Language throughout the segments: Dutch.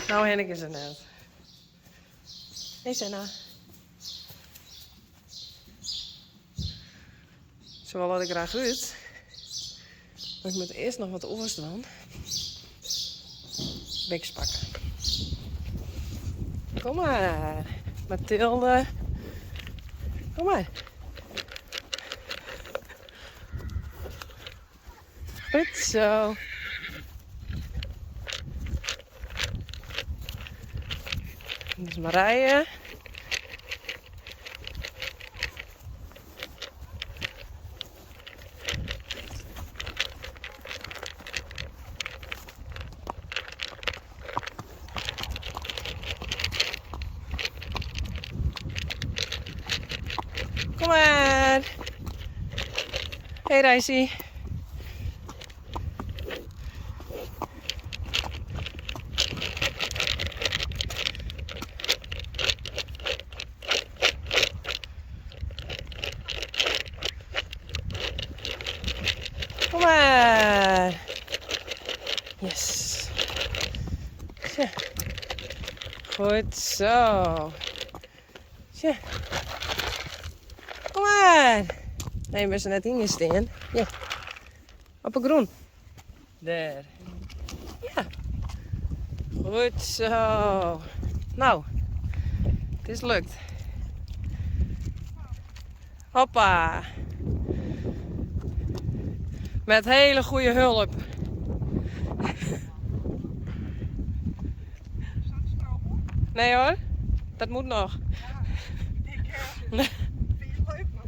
Nou, Henk is er net. Hey Senna. Zo wil ik graag uit. Maar ik moet eerst nog wat oors doen. Biks pakken. Kom maar. Mathilde. Kom maar. Goed zo. Dit is Marije. Kom maar. Hey Rijsie. Kom maar. Yes. Tja. Goed zo. Tja. Kom maar. Nee, we zijn net ingestaan. Ja. Op een groen. Daar. Ja. Goed zo. Nou. Het is lukt. Hoppa. Met hele goede hulp. Nee hoor. Dat moet nog. Vind je het leuk nog?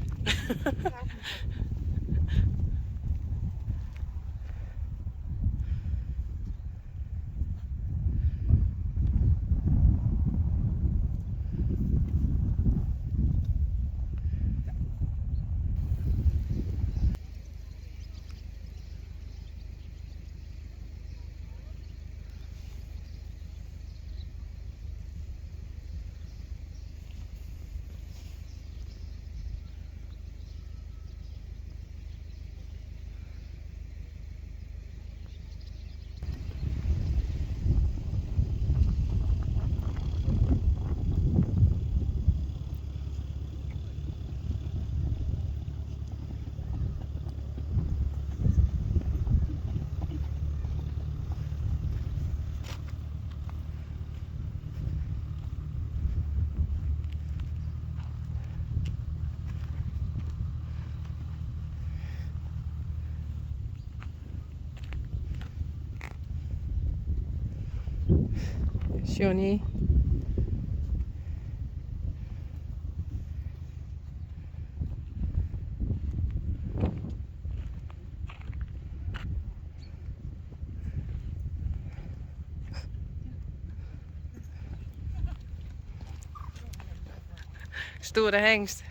Johnny. Stoere hengst.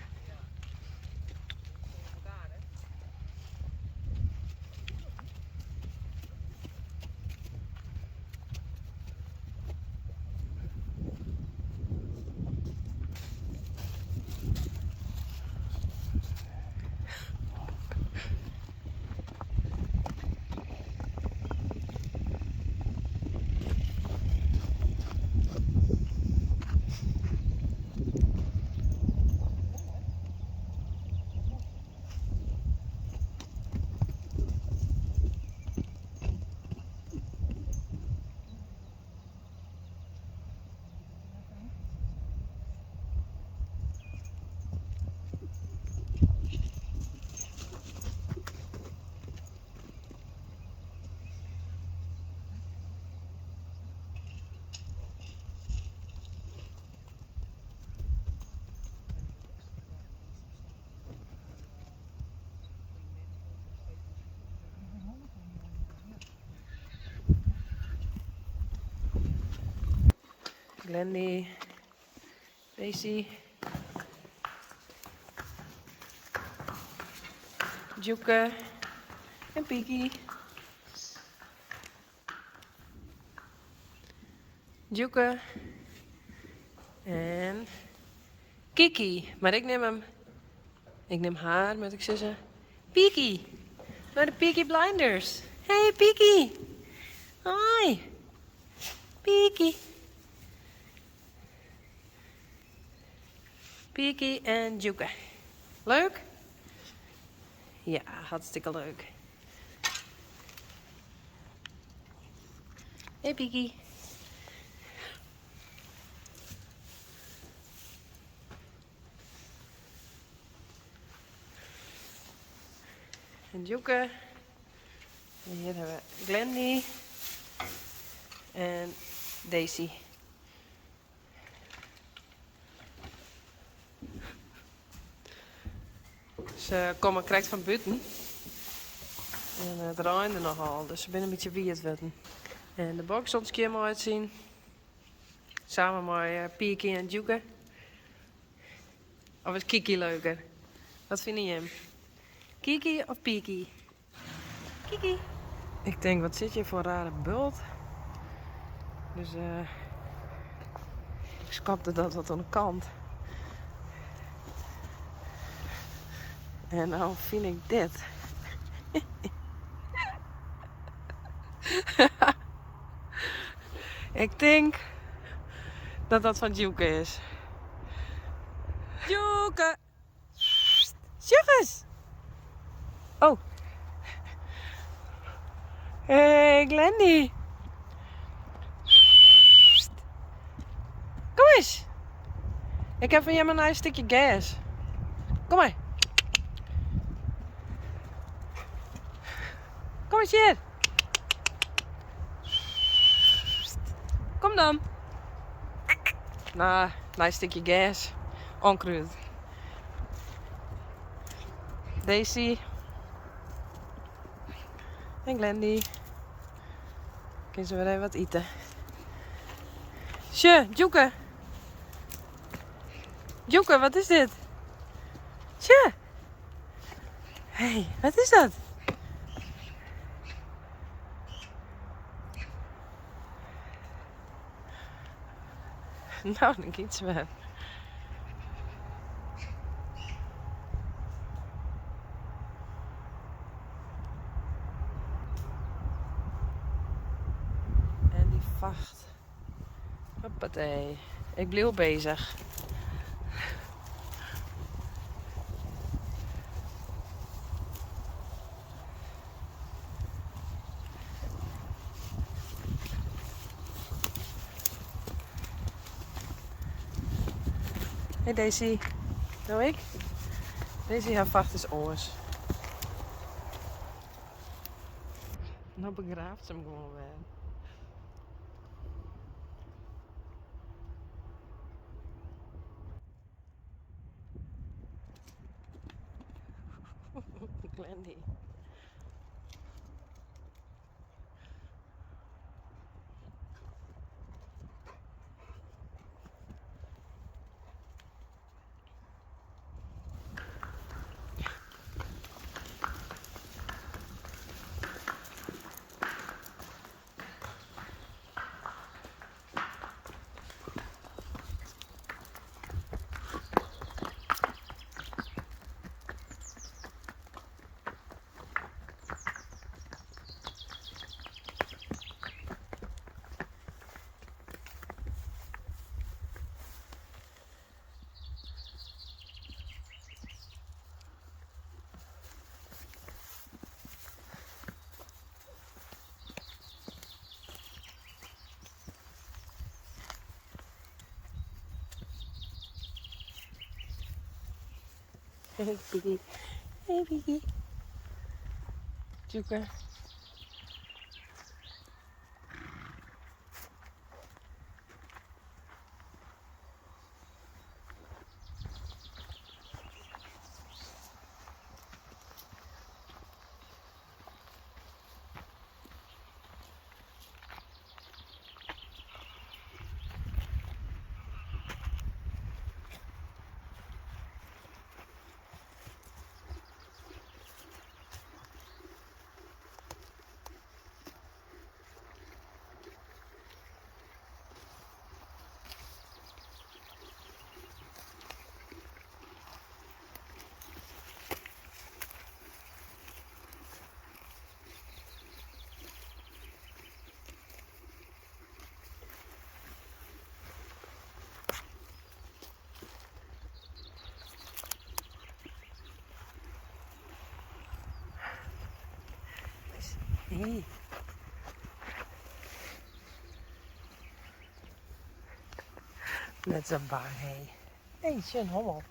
Glendy, Daisy, Joeke en Piki. Joeke en Kiki. Maar ik neem haar, moet ik zeggen. Piki, naar de Peaky Blinders. Hey Piki, Hoi. Piekie. Piekie en Joeke. Leuk? Ja, hartstikke leuk. Hey Piekie. En Joeke. En hier hebben we Glendy. En Daisy. Ze komen krijgt van buiten. En het regende nogal, dus ze zijn een beetje wierd worden. En de box ons keer maar uitzien. Samen met Piekie en Joeke. Of is Kiki leuker? Wat vind je hem? Kiki of Piekie? Kiki. Ik denk, wat zit je voor een rare bult? Dus ik skapte dat wat aan de kant. En nou vind ik dit. Ik denk dat dat van Joeke is. Joeke! Zeg eens! Oh. Hey Glendy. Kom eens. Ik heb van jou maar een stukje gas. Kom maar. Kom eens hier. Kom dan. Nou, een stukje gas. Onkruid. Daisy. En Glendy. Kunnen ze weer even wat eten. Sje, Joeke. Joeke, wat is dit? Sje. Hé, hey, wat is dat? Nou, dan iets weer. En die vacht. Hoppatee. Ik bleef bezig. Hey Daisy. Nou ik? Daisy haar vacht is oors. Nou begraaft ze hem gewoon weer. Glendy. Hey Piggy. Hey Piggy. Joeke. Nee. Net zo bang, hé. Hé, schön hommel.